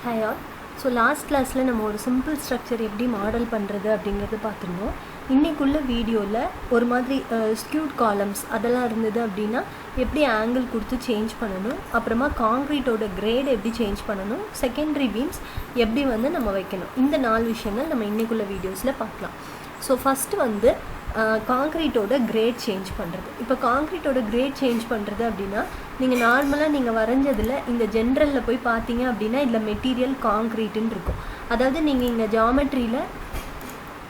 Hi all. So last classல நம்ம ஒரு simple structure எப்படி மாடல் பண்ணுறது அப்படிங்கிறது பார்த்துருந்தோம். இன்னைக்குள்ள வீடியோவில் ஒரு மாதிரி ஸ்கியூட் காலம்ஸ் அதெல்லாம் இருந்தது அப்படின்னா எப்படி ஆங்கிள் கொடுத்து சேஞ்ச் பண்ணணும், அப்புறமா காங்க்ரீட்டோட கிரேட் எப்படி சேஞ்ச் பண்ணணும், செகண்டரி பீம்ஸ் எப்படி வந்து நம்ம வைக்கணும், இந்த 4 விஷயங்கள் நம்ம இன்னைக்குள்ள வீடியோஸில் பார்க்கலாம். ஸோ ஃபஸ்ட்டு காங்க்ரீட்டோட கிரேட் சேஞ்ச் பண்ணுறது. இப்போ காங்க்ரீட்டோட கிரேட் சேஞ்ச் பண்ணுறது அப்படின்னா நீங்கள் நார்மலாக நீங்கள் வரைஞ்சதில் இந்த ஜென்ரலில் போய் பார்த்தீங்க அப்படின்னா இதில் மெட்டீரியல் காங்க்ரீட்டுன்னு இருக்கும். அதாவது நீங்கள் இங்கே ஜாமெட்ரியில்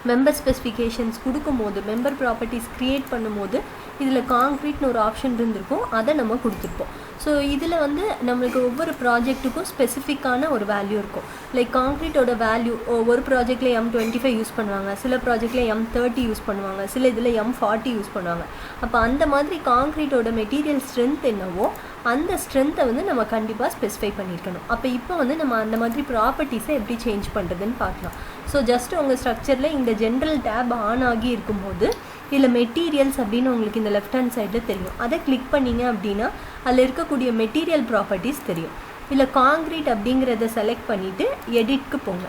மெம்பர் ஸ்பெசிஃபிகேஷன்ஸ் கொடுக்கும்போது, மெம்பர் ப்ராப்பர்ட்டிஸ் க்ரியேட் பண்ணும்போது இதில் காங்க்ரீட்னு ஒரு ஆப்ஷன் இருந்திருக்கும், அதை நம்ம கொடுத்துருப்போம். ஸோ இதில் வந்து நம்மளுக்கு ஒவ்வொரு ப்ராஜெக்ட்டுக்கும் ஸ்பெசிஃபிக்கான ஒரு வேல்யூ இருக்கும். லைக் காங்க்ரீட்டோட வேல்யூ ஒரு ப்ராஜெக்டில் M25 யூஸ் பண்ணுவாங்க, சில ப்ராஜெக்டில் M30 யூஸ் பண்ணுவாங்க, சில இதில் M40 யூஸ் பண்ணுவாங்க. அப்போ அந்த மாதிரி காங்க்ரீட்டோட மெட்டீரியல் ஸ்ட்ரென்த் என்னவோ அந்த ஸ்ட்ரென்த்தை வந்து நம்ம கண்டிப்பாக ஸ்பெசிஃபை பண்ணியிருக்கணும். அப்போ இப்போ வந்து நம்ம அந்த மாதிரி ப்ராப்பர்ட்டிஸை எப்படி சேஞ்ச் பண்ணுறதுன்னு பார்க்கலாம். ஸோ ஜஸ்ட் உங்கள் ஸ்ட்ரக்சரில் இந்த ஜென்ரல் டேப் ஆன் ஆகி இருக்கும்போது இதில் மெட்டீரியல்ஸ் அப்படின்னு உங்களுக்கு இந்த லெஃப்ட் ஹேண்ட் சைடில் தெரியும். அதை கிளிக் பண்ணிங்க அப்படின்னா அதில் இருக்கக்கூடிய மெட்டீரியல் ப்ராப்பர்ட்டிஸ் தெரியும். இதில் காங்க்ரீட் அப்படிங்கிறத செலக்ட் பண்ணிவிட்டு எடிட்க்கு போங்க.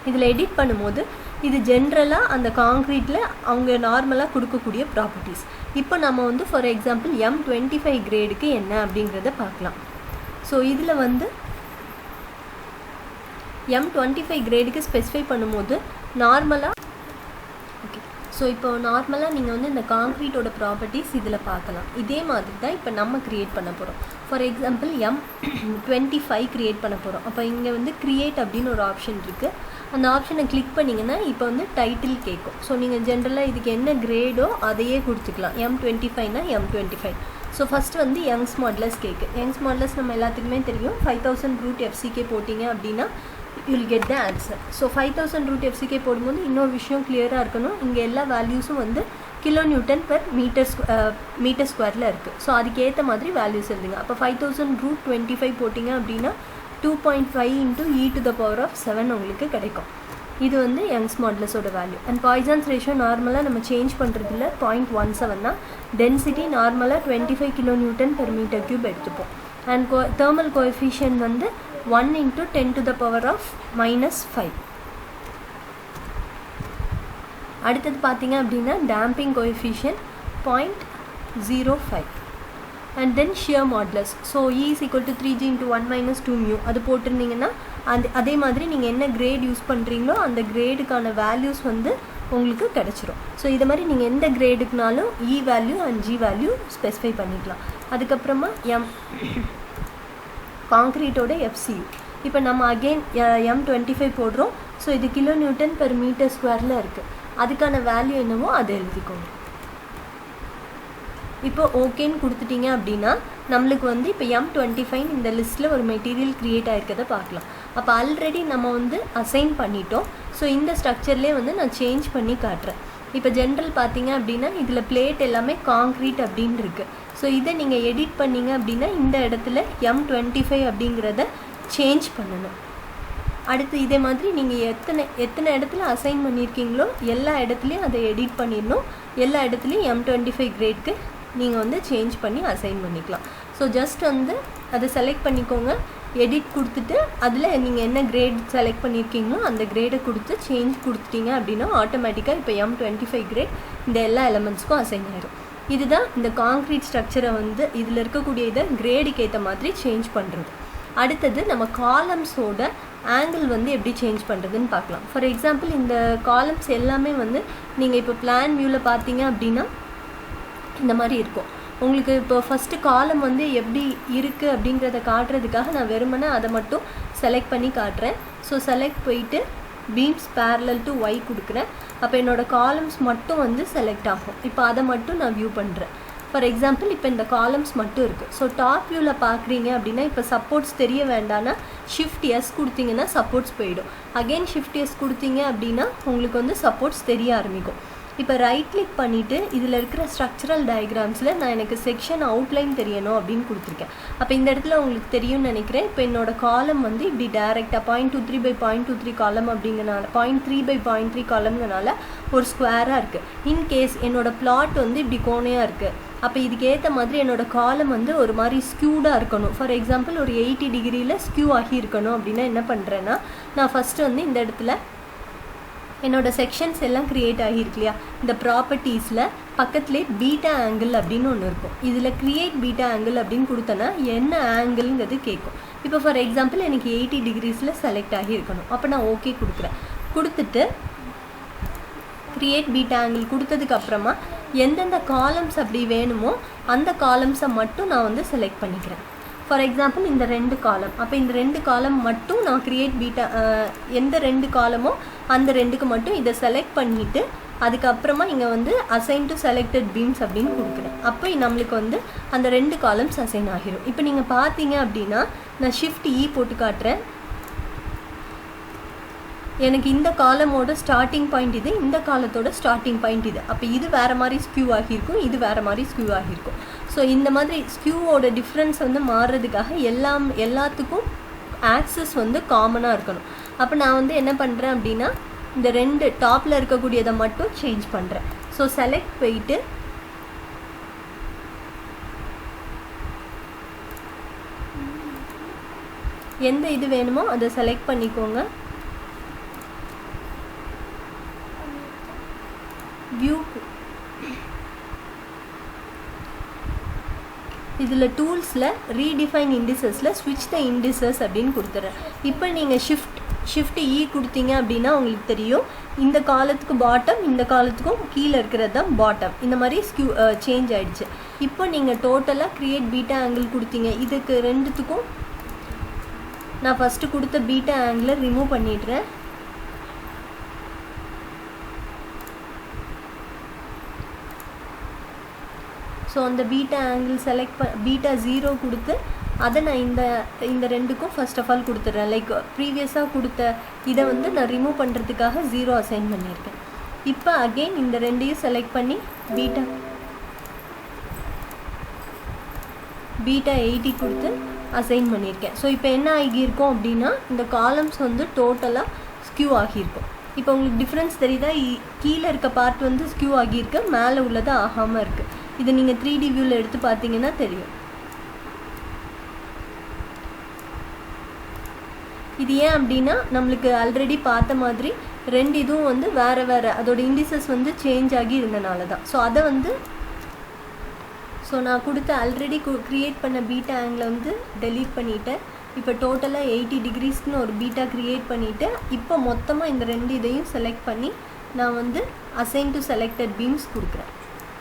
இதில் எடிட் பண்ணும்போது இது ஜென்ரலாக அந்த காங்க்ரீட்டில் அவங்க நார்மலாக கொடுக்கக்கூடிய ப்ராப்பர்ட்டிஸ். இப்போ நம்ம வந்து ஃபார் எக்ஸாம்பிள் M25 கிரேடுக்கு என்ன அப்படிங்கிறத பார்க்கலாம். ஸோ இதில் வந்து M25 கிரேடுக்கு ஸ்பெசிஃபை பண்ணும்போது நார்மலாக ஸோ இப்போ நார்மலாக நீங்கள் வந்து இந்த காங்க்ரீட்டோட ப்ராப்பர்ட்டிஸ் இதில் பார்க்கலாம். இதே மாதிரி தான் இப்போ நம்ம க்ரியேட் பண்ண போகிறோம். ஃபார் எக்ஸாம்பிள் M25 க்ரியேட் பண்ண போகிறோம். அப்போ இங்கே வந்து க்ரியேட் அப்படின்னு ஒரு ஆப்ஷன் இருக்குது. அந்த ஆப்ஷனை கிளிக் பண்ணிங்கன்னா இப்போ வந்து டைட்டில் கேட்கும். ஸோ நீங்கள் ஜென்ரலாக இதுக்கு என்ன கிரேடோ அதையே கொடுத்துக்கலாம். M25னா M25. ஸோ ஃபஸ்ட்டு வந்து யங்ஸ் மாடலஸ் கேட்கு. யங்ஸ் மாடலஸ் நம்ம எல்லாத்துக்குமே தெரியும். 5000 √FCK போட்டிங்க அப்படின்னா you'll get the answer. So 5000 √FCK போடும்போது இன்னொரு விஷயம் கிளியராக இருக்கணும். இங்கே எல்லா வேல்யூஸும் வந்து kN/மீட்டர் ஸ்கொயரில் இருக்குது. ஸோ அதுக்கேற்ற மாதிரி வேல்யூஸ் எழுதுங்க. அப்போ 5000 √25 போட்டிங்க அப்படின்னா 2.5 × e⁻7 உங்களுக்கு கிடைக்கும். இது வந்து யங்ஸ் மாடலஸோட வேல்யூ. அண்ட் பாய்சன்ஸ் ரேஷியோ நார்மலாக நம்ம சேஞ்ச் பண்ணுறதுல 0.17 தான். டென்சிட்டி நார்மலாக 25 kN/m³ எடுத்துப்போம். அண்ட் தெர்மல் கோஎஃபிஷியன்ட் வந்து 1 × 10⁻⁻5. அடுத்தது பார்த்தீங்க அப்படின்னா damping coefficient 0.05. And then shear modulus. So E = 3g × 1 - 2μ அது போட்டிருந்தீங்கன்னா அதே மாதிரி நீங்கள் என்ன கிரேட் யூஸ் பண்ணுறீங்களோ அந்த கிரேடுக்கான வேல்யூஸ் வந்து உங்களுக்கு கிடச்சிரும். ஸோ இது மாதிரி நீங்கள் எந்த கிரேடுக்குனாலும் E value and G value specify பண்ணிக்கலாம். அதுக்கப்புறமா காங்க்ரீட்டோட FCU. இப்போ நம்ம அகெயின் M25 போடுறோம். ஸோ இது kN/m² இருக்குது. அதுக்கான வேல்யூ என்னவோ அதை எழுதிக்கோங்க. இப்போ ஓகேன்னு கொடுத்துட்டீங்க அப்படின்னா நம்மளுக்கு வந்து இப்போ M25 இந்த லிஸ்ட்டில் ஒரு மெட்டீரியல் க்ரியேட் ஆகிருக்கிறத பார்க்கலாம். அப்போ ஆல்ரெடி நம்ம வந்து அசைன் பண்ணிட்டோம். ஸோ இந்த ஸ்ட்ரக்சர்லேயே வந்து நான் சேஞ்ச் பண்ணி காட்டுறேன். இப்போ ஜென்ரல் பார்த்தீங்க அப்படின்னா இதில் பிளேட் எல்லாமே காங்க்ரீட் அப்படின்னு இருக்குது. ஸோ இதை நீங்கள் எடிட் பண்ணிங்க அப்படின்னா இந்த இடத்துல M25 அப்படிங்கிறத சேஞ்ச் பண்ணணும். அடுத்து இதே மாதிரி நீங்கள் எத்தனை இடத்துல அசைன் பண்ணியிருக்கீங்களோ எல்லா இடத்துலையும் அதை எடிட் பண்ணிடணும். எல்லா இடத்துலையும் M25 கிரேட்க்கு நீங்கள் வந்து சேஞ்ச் பண்ணி அசைன் பண்ணிக்கலாம். ஸோ ஜஸ்ட் வந்து அதை செலக்ட் பண்ணிக்கோங்க, எடிட் கொடுத்துட்டு அதில் நீங்கள் என்ன கிரேட் செலக்ட் பண்ணியிருக்கீங்களோ அந்த கிரேடை கொடுத்து சேஞ்ச் கொடுத்துட்டீங்க அப்படின்னா ஆட்டோமேட்டிக்காக இப்போ M25 கிரேட் இந்த எல்லா எலமெண்ட்ஸ்க்கும் அசைன் ஆயிடும். இதுதான் இந்த காங்க்ரீட் ஸ்ட்ரக்சரை வந்து இதில் இருக்கக்கூடிய இதை கிரேடுக்கு ஏற்ற மாதிரி சேஞ்ச் பண்ணுறது. அடுத்தது நம்ம காலம்ஸோட ஆங்கிள் வந்து எப்படி சேஞ்ச் பண்ணுறதுன்னு பார்க்கலாம். ஃபார் எக்ஸாம்பிள் இந்த காலம்ஸ் எல்லாமே வந்து நீங்கள் இப்போ பிளான் வியூவில் பார்த்தீங்க அப்படின்னா இந்த மாதிரி இருக்கும். உங்களுக்கு இப்போ ஃபஸ்ட்டு காலம் வந்து எப்படி இருக்குது அப்படிங்கிறத காட்டுறதுக்காக நான் வெறுமனே அதை மட்டும் செலக்ட் பண்ணி காட்டுறேன். ஸோ செலக்ட் போயிட்டு பீம்ஸ் parallel to Y கொடுக்குறேன். அப்போ என்னோடய காலம்ஸ் மட்டும் வந்து செலக்ட் ஆகும். இப்போ அதை மட்டும் நான் வியூ பண்ணுறேன். ஃபார் எக்ஸாம்பிள் இப்போ இந்த காலம்ஸ் மட்டும் இருக்குது. ஸோ டாப் வியூவில் பார்க்குறீங்க அப்படின்னா இப்போ சப்போர்ட்ஸ் தெரிய வேண்டாம்னா Shift+S கொடுத்தீங்கன்னா சப்போர்ட்ஸ் போயிடும். அகெயின் Shift+S கொடுத்தீங்க அப்படின்னா உங்களுக்கு வந்து சப்போர்ட்ஸ் தெரிய ஆரம்பிக்கும். இப்போ ரைட் கிளிக் பண்ணிவிட்டு இதில் இருக்கிற ஸ்ட்ரக்சரல் டயக்ராம்ஸில் நான் எனக்கு செக்ஷன் அவுட்லைன் தெரியணும் அப்படின்னு கொடுத்துருக்கேன். அப்போ இந்த இடத்துல உங்களுக்கு தெரியும்னு நினைக்கிறேன். இப்போ என்னோடய காலம் வந்து இப்படி டேரெக்டாக 0.23/0.23 காலம் அப்படிங்கிறனால 0.3/0.3 காலம்னால ஒரு ஸ்கொயராக இருக்குது. இன்கேஸ் என்னோடய பிளாட் வந்து இப்படி கோணையாக இருக்குது, அப்போ இதுக்கு ஏற்ற மாதிரி என்னோடய காலம் வந்து ஒரு மாதிரி ஸ்க்யூடாக இருக்கணும். ஃபார் எக்ஸாம்பிள் ஒரு 80 டிகிரியில் ஸ்க்யூ ஆகி இருக்கணும் அப்படின்னா என்ன பண்ணுறேன்னா, நான் ஃபஸ்ட்டு வந்து இந்த இடத்துல என்னோடய செக்ஷன்ஸ் எல்லாம் க்ரியேட் ஆகியிருக்கு இல்லையா, இந்த ப்ராப்பர்ட்டிஸில் பக்கத்துலேயே பீட்டா ஆங்கிள் அப்படின்னு ஒன்று இருக்கும். இதில் க்ரியேட் பீட்டா ஆங்கிள் அப்படின்னு கொடுத்தேன்னா என்ன ஆங்கிள்ங்கிறது கேட்கும். இப்போ ஃபார் எக்ஸாம்பிள் எனக்கு 80 டிகிரிஸில் செலக்ட் ஆகியிருக்கணும். அப்போ நான் ஓகே கொடுக்குறேன். கொடுத்துட்டு க்ரியேட் பீட்டா ஆங்கிள் கொடுத்ததுக்கப்புறமா எந்தெந்த காலம்ஸ் அப்படி வேணுமோ அந்த காலம்ஸை மட்டும் நான் வந்து செலக்ட் பண்ணிக்கிறேன். ஃபார் எக்ஸாம்பிள் இந்த 2 காலம், அப்போ இந்த 2 காலம் மட்டும் நான் க்ரியேட் பீட்டா எந்த 2 காலமோ அந்த 2க்கு மட்டும் இதை செலக்ட் பண்ணிவிட்டு அதுக்கப்புறமா இங்கே வந்து அசைன் டு செலக்டட் பீம்ஸ் அப்படின்னு கொடுக்குறேன். அப்போ நம்மளுக்கு வந்து அந்த 2 காலம்ஸ் அசைன் ஆகிரும். இப்போ நீங்கள் பார்த்தீங்க அப்படின்னா நான் ஷிஃப்ட் இ போட்டு காட்டுறேன். எனக்கு இந்த காலமோட ஸ்டார்டிங் பாயிண்ட் இது, இந்த காலத்தோட ஸ்டார்டிங் பாயிண்ட் இது. அப்போ இது வேறு மாதிரி ஸ்க்யூ ஆகியிருக்கும், இது வேறு மாதிரி ஸ்க்யூ ஆகியிருக்கும். ஸோ இந்த மாதிரி ஸ்க்யூவோட டிஃப்ரென்ஸ் வந்து மாறுறதுக்காக எல்லாத்துக்கும் ஆக்சஸ் வந்து காமனாக இருக்கணும். அப்போ நான் வந்து என்ன பண்ணுறேன் அப்படின்னா இந்த 2 டாப்பில் இருக்கக்கூடியதை மட்டும் சேஞ்ச் பண்ணுறேன். ஸோ செலக்ட் போயிட்டு எந்த இது வேணுமோ அதை செலக்ட் பண்ணிக்கோங்க. வியூ இதில் டூல்ஸில் ரீடிஃபைன் இண்டிசஸில் ஸ்விட்ச் த இண்டிசஸ் அப்படின்னு கொடுத்துறேன். இப்போ நீங்கள் ஷிஃப்ட் இ கொடுத்தீங்க அப்படின்னா உங்களுக்கு தெரியும் இந்த காலத்துக்கு பாட்டம், இந்த காலத்துக்கும் கீழே இருக்கிறது தான் பாட்டம். இந்த மாதிரி சேஞ்ச் ஆகிடுச்சு. இப்போ நீங்கள் டோட்டலாக க்ரியேட் பீட்டா ஆங்கிள் கொடுத்தீங்க. இதுக்கு 2த்துக்கும் நான் ஃபஸ்ட்டு கொடுத்த பீட்டா ஆங்கிளை ரிமூவ் பண்ணிடுறேன். ஸோ அந்த பீட்டா ஆங்கிள் செலக்ட் பீட்டா 0 கொடுத்து அதை நான் இந்த 2க்கும் ஃபர்ஸ்ட் ஆஃப் ஆல் கொடுத்துட்றேன். லைக் ப்ரீவியஸாக கொடுத்த இதை வந்து நான் ரிமூவ் பண்ணுறதுக்காக 0 அசைன் பண்ணியிருக்கேன். இப்போ அகெயின் இந்த 2ஐயும் செலக்ட் பண்ணி பீட்டா 80 கொடுத்து அசைன் பண்ணியிருக்கேன். ஸோ இப்போ என்ன ஆகியிருக்கும் அப்படின்னா இந்த காலம்ஸ் வந்து டோட்டலாக ஸ்க்யூ ஆகியிருக்கும். இப்போ உங்களுக்கு டிஃப்ரென்ஸ் தெரியுதா? கீழே இருக்க பார்ட் வந்து ஸ்க்யூ ஆகியிருக்கு, மேலே உள்ளது ஆகாமல் இருக்குது. இது நீங்கள் 3D வியூவில் எடுத்து பார்த்தீங்கன்னா தெரியும். இது ஏன் அப்படின்னா நம்மளுக்கு ஆல்ரெடி பார்த்த மாதிரி 2 இதுவும் வந்து வேறு அதோட இண்டிசஸ் வந்து சேஞ்ச் ஆகி இருந்தனால தான். ஸோ நான் கொடுத்த ஆல்ரெடி க்ரியேட் பண்ண பீட்டா ஆங்கிளை வந்து டெலீட் பண்ணிவிட்டேன். இப்போ டோட்டலாக 80 டிகிரிஸ்க்குன்னு ஒரு பீட்டா க்ரியேட் பண்ணிவிட்டு இப்போ மொத்தமாக இந்த 2 இதையும் செலக்ட் பண்ணி நான் வந்து அசைன் டு செலக்டட் பீம்ஸ் கொடுக்குறேன்.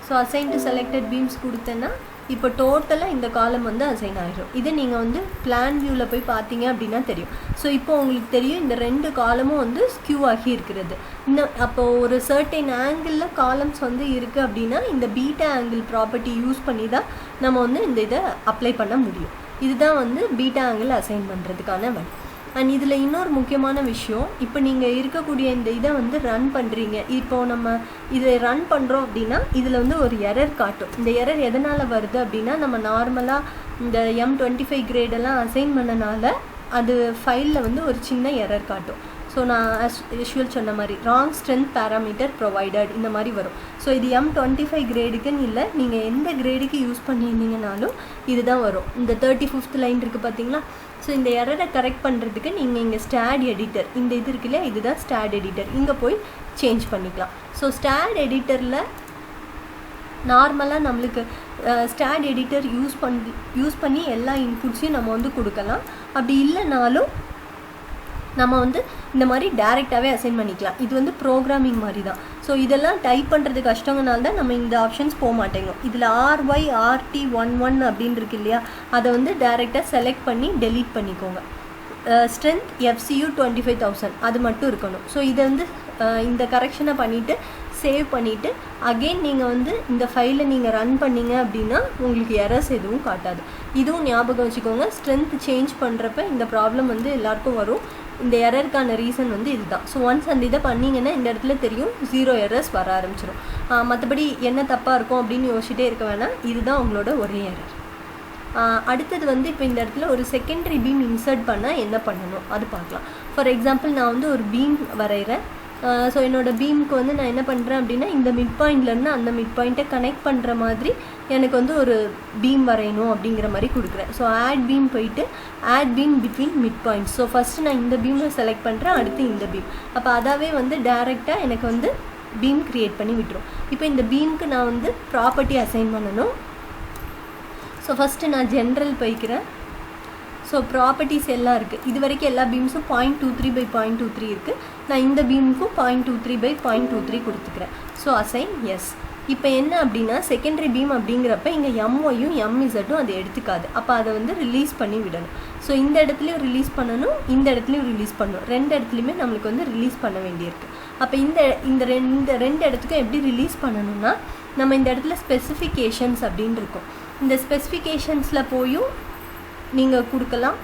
So assign to selected beams கொடுத்தேன்னா இப்போ டோட்டலாக இந்த காலம் வந்து அசைன் ஆகிடும். இதை நீங்கள் வந்து பிளான் வியூவில் போய் பார்த்தீங்க அப்படின்னா தெரியும். ஸோ இப்போ உங்களுக்கு தெரியும் இந்த 2 காலமும் வந்து ஸ்க்யூ ஆகி இருக்கிறது. அப்போது ஒரு சர்டைன் ஆங்கிளில் காலம்ஸ் வந்து இருக்குது அப்படின்னா இந்த பீட்டா ஆங்கிள் ப்ராப்பர்ட்டி யூஸ் பண்ணி தான் நம்ம வந்து இந்த இதை அப்ளை பண்ண முடியும். இதுதான் வந்து பீட்டா ஆங்கிள் அசைன் பண்ணுறதுக்கான வழி. அண்ட் இதில் இன்னொரு முக்கியமான விஷயம், இப்போ நீங்கள் இருக்கக்கூடிய இந்த இதை வந்து ரன் பண்ணுறீங்க. இப்போது நம்ம இதை ரன் பண்ணுறோம் அப்படின்னா இதில் வந்து ஒரு எரர் காட்டும். இந்த எரர் எதனால் வருது அப்படின்னா நம்ம நார்மலாக இந்த M25 கிரேடெல்லாம் அசைன் பண்ணனால அது ஃபைலில் வந்து ஒரு சின்ன எரர் காட்டும். ஸோ நான் யூஷுவல் சொன்ன மாதிரி ராங் ஸ்ட்ரென்த் பேராமீட்டர் ப்ரொவைடட் இந்த மாதிரி வரும். ஸோ இது M25 கிரேடுக்குன்னு இல்லை, நீங்கள் எந்த கிரேடுக்கு யூஸ் பண்ணியிருந்தீங்கனாலும் இதுதான் வரும். இந்த 35th லைன் இருக்குது பார்த்தீங்களா? ஸோ இந்த எரரை கரெக்ட் பண்ணுறதுக்கு நீங்கள் இங்கே ஸ்டாட் எடிட்டர் இந்த இது இருக்குல்ல, இதுதான் ஸ்டாட் எடிட்டர், இங்கே போய் சேஞ்ச் பண்ணிக்கலாம். ஸோ ஸ்டாட் எடிட்டரில் நார்மலாக நம்மளுக்கு ஸ்டாட் எடிட்டர் யூஸ் பண்ணி எல்லா இன்புட்ஸையும் நம்ம வந்து கொடுக்கலாம். அப்படி இல்லைனாலும் நம்ம வந்து இந்த மாதிரி டேரெக்டாகவே அசைன் பண்ணிக்கலாம். இது வந்து ப்ரோக்ராமிங் மாதிரி தான். ஸோ இதெல்லாம் டைப் பண்ணுறது கஷ்டங்கனால தான் நம்ம இந்த ஆப்ஷன்ஸ் போக மாட்டேங்கும். இதில் RYRT11 அப்படின்னு இருக்கு இல்லையா, அதை வந்து டேரெக்டாக செலக்ட் பண்ணி டெலீட் பண்ணிக்கோங்க. ஸ்ட்ரென்த் FCU 25,000 அது மட்டும் இருக்கணும். ஸோ இதை வந்து இந்த கரெக்ஷனை பண்ணிவிட்டு சேவ் பண்ணிவிட்டு அகெயின் நீங்கள் வந்து இந்த ஃபைலை நீங்கள் ரன் பண்ணிங்க அப்படின்னா உங்களுக்கு எரர்ஸ் எதுவும் காட்டாது. இதுவும் ஞாபகம் வச்சுக்கோங்க. ஸ்ட்ரென்த் சேஞ்ச் பண்ணுறப்ப இந்த ப்ராப்ளம் வந்து எல்லாருக்கும் வரும். இந்த எரருக்கான ரீசன் வந்து இதுதான். ஸோ ஒன்ஸ் அந்த இதை பண்ணிங்கன்னா இந்த இடத்துல தெரியும் 0 எரர்ஸ் வர ஆரம்பிச்சிடும். மற்றபடி என்ன தப்பாக இருக்கும் அப்படின்னு யோசிச்சுட்டே இருக்க வேணாம், இதுதான் உங்களோட ஒரே எரர். அடுத்தது வந்து இப்போ இந்த இடத்துல ஒரு செகண்டரி பீம் இன்சர்ட் பண்ணால் என்ன பண்ணணும் அது பார்க்கலாம். ஃபார் எக்ஸாம்பிள் நான் வந்து ஒரு பீம் வரைகிறேன். ஸோ என்னோடய பீமுக்கு வந்து நான் என்ன பண்ணுறேன் அப்படின்னா இந்த மிட் பாயிண்ட்லேருந்து அந்த மிட் பாயிண்ட்டை கனெக்ட் பண்ணுற மாதிரி எனக்கு வந்து ஒரு பீம் வரையணும் அப்படிங்கிற மாதிரி கொடுக்குறேன். ஸோ ஆட் பீம் போயிட்டு add beam between mid points. So first நான் இந்த பீமை செலக்ட் பண்ணுறேன், அடுத்து இந்த பீம். அப்போ அதாவே வந்து டேரெக்டாக எனக்கு வந்து பீம் க்ரியேட் பண்ணி விட்டுரும். இப்போ இந்த பீமுக்கு நான் வந்து ப்ராப்பர்ட்டி அசைன் பண்ணணும். ஸோ ஃபஸ்ட்டு நான் ஜென்ரல் போய்க்கிறேன். ஸோ ப்ராப்பர்ட்டிஸ் எல்லாம் இருக்குது. இது வரைக்கும் எல்லா பீம்ஸும் 0.23/0.23 இருக்குது. நான் இந்த பீமுக்கும் 0.23/0.23 கொடுத்துக்கிறேன். So assign S. இப்போ என்ன அப்படின்னா செகண்டரி பீம் அப்படிங்கிறப்ப இங்கே எம்ஒயும் எம்இசட்டும் அது எடுத்துக்காது. அப்போ அதை வந்து ரிலீஸ் பண்ணி விடணும். ஸோ இந்த இடத்துலையும் ரிலீஸ் பண்ணணும், இந்த இடத்துலையும் ரிலீஸ் பண்ணணும். ரெண்டு இடத்துலையுமே நம்மளுக்கு வந்து ரிலீஸ் பண்ண வேண்டியிருக்கு. அப்போ இந்த ரெண்டு இடத்துக்கும் எப்படி ரிலீஸ் பண்ணணும்னா நம்ம இந்த இடத்துல ஸ்பெசிஃபிகேஷன்ஸ் அப்படின்னு இருக்கும். இந்த ஸ்பெசிஃபிகேஷன்ஸில் போயும் நீங்கள் கொடுக்கலாம்.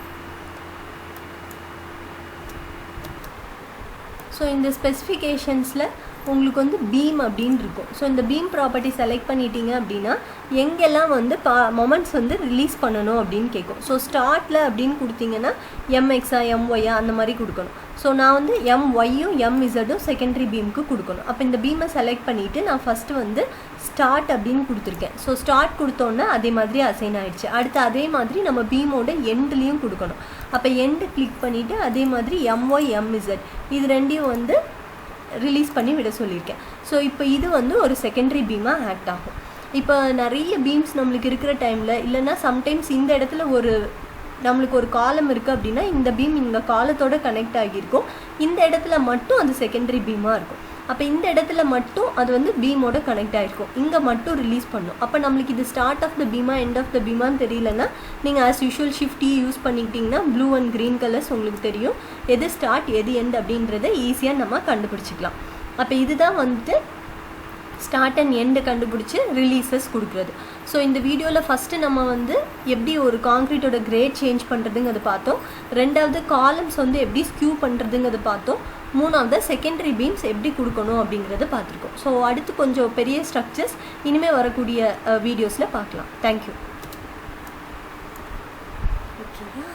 ஸோ இந்த ஸ்பெசிஃபிகேஷன்ஸில் உங்களுக்கு வந்து பீம் அப்படின்னு இருக்கும். ஸோ இந்த பீம் ப்ராப்பர்ட்டி செலக்ட் பண்ணிட்டீங்க அப்படின்னா எங்கெல்லாம் வந்து மொமெண்ட்ஸ் வந்து ரிலீஸ் பண்ணணும் அப்படின்னு கேட்கும். ஸோ ஸ்டார்ட்டில் அப்படின்னு கொடுத்தீங்கன்னா எம்எக்ஸா எம்ஒய்யா அந்த மாதிரி கொடுக்கணும். ஸோ நான் வந்து எம்ஒய்யும் எம்இசட்டும் செகண்டரி பீமுக்கு கொடுக்கணும். அப்போ இந்த பீமை செலக்ட் பண்ணிவிட்டு நான் ஃபஸ்ட்டு வந்து ஸ்டார்ட் அப்படின்னு கொடுத்துருக்கேன். ஸோ ஸ்டார்ட் கொடுத்தோன்னே அதே மாதிரி அசைன் ஆகிடுச்சு. அடுத்து அதே மாதிரி நம்ம பீமோட எண்ட்லேயும் கொடுக்கணும். அப்போ எண்டு கிளிக் பண்ணிவிட்டு அதே மாதிரி எம்ஒய் எம்இசட் இது ரெண்டையும் வந்து ரிலீஸ் பண்ணி விட சொல்லியிருக்கேன். ஸோ இப்போ இது வந்து ஒரு செகண்டரி பீமாக ஆக்ட் ஆகும். இப்போ நிறைய பீம்ஸ் நம்மளுக்கு இருக்கிற டைமில் இல்லைன்னா சம்டைம்ஸ் இந்த இடத்துல நம்மளுக்கு ஒரு காலம் இருக்குது அப்படின்னா இந்த பீம் இந்த காலத்தோட கனெக்ட் ஆகியிருக்கும். இந்த இடத்துல மட்டும் அது செகண்டரி பீமாக இருக்கும். அப்போ இந்த இடத்துல மட்டும் அது வந்து பீமோட கனெக்ட் ஆகிருக்கும், இங்கே மட்டும் ரிலீஸ் பண்ணும். அப்போ நம்மளுக்கு இது ஸ்டார்ட் ஆஃப் த பீமா எண்ட் ஆஃப் த பீமான்னு தெரியலன்னா நீங்கள் ஆஸ் யூஷுவல் ஷிஃப்ட் யூஸ் பண்ணிக்கிட்டிங்கன்னா ப்ளூ அண்ட் க்ரீன் கலர்ஸ் உங்களுக்கு தெரியும், எது ஸ்டார்ட் எது எண்ட் அப்படின்றத ஈஸியாக நம்ம கண்டுபிடிச்சிக்கலாம். அப்போ இதுதான் வந்துட்டு ஸ்டார்ட் அண்ட் எண்டு கண்டுபிடிச்சி ரிலீசஸ் கொடுக்குறது. ஸோ இந்த வீடியோவில் ஃபஸ்ட்டு நம்ம வந்து எப்படி ஒரு காங்க்ரீட்டோட கிரேட் சேஞ்ச் பண்ணுறதுங்கிறது பார்த்தோம். ரெண்டாவது காலம்ஸ் வந்து எப்படி ஸ்க்யூ பண்ணுறதுங்கிறது பார்த்தோம். மூணாவது செகண்டரி பீம்ஸ் எப்படி கொடுக்கணும் அப்படிங்கிறத பார்த்துருக்கோம். ஸோ அடுத்து கொஞ்சம் பெரிய ஸ்ட்ரக்சர்ஸ் இனிமேல் வரக்கூடிய வீடியோஸில் பார்க்கலாம். தேங்க்யூ. ஓகேவா?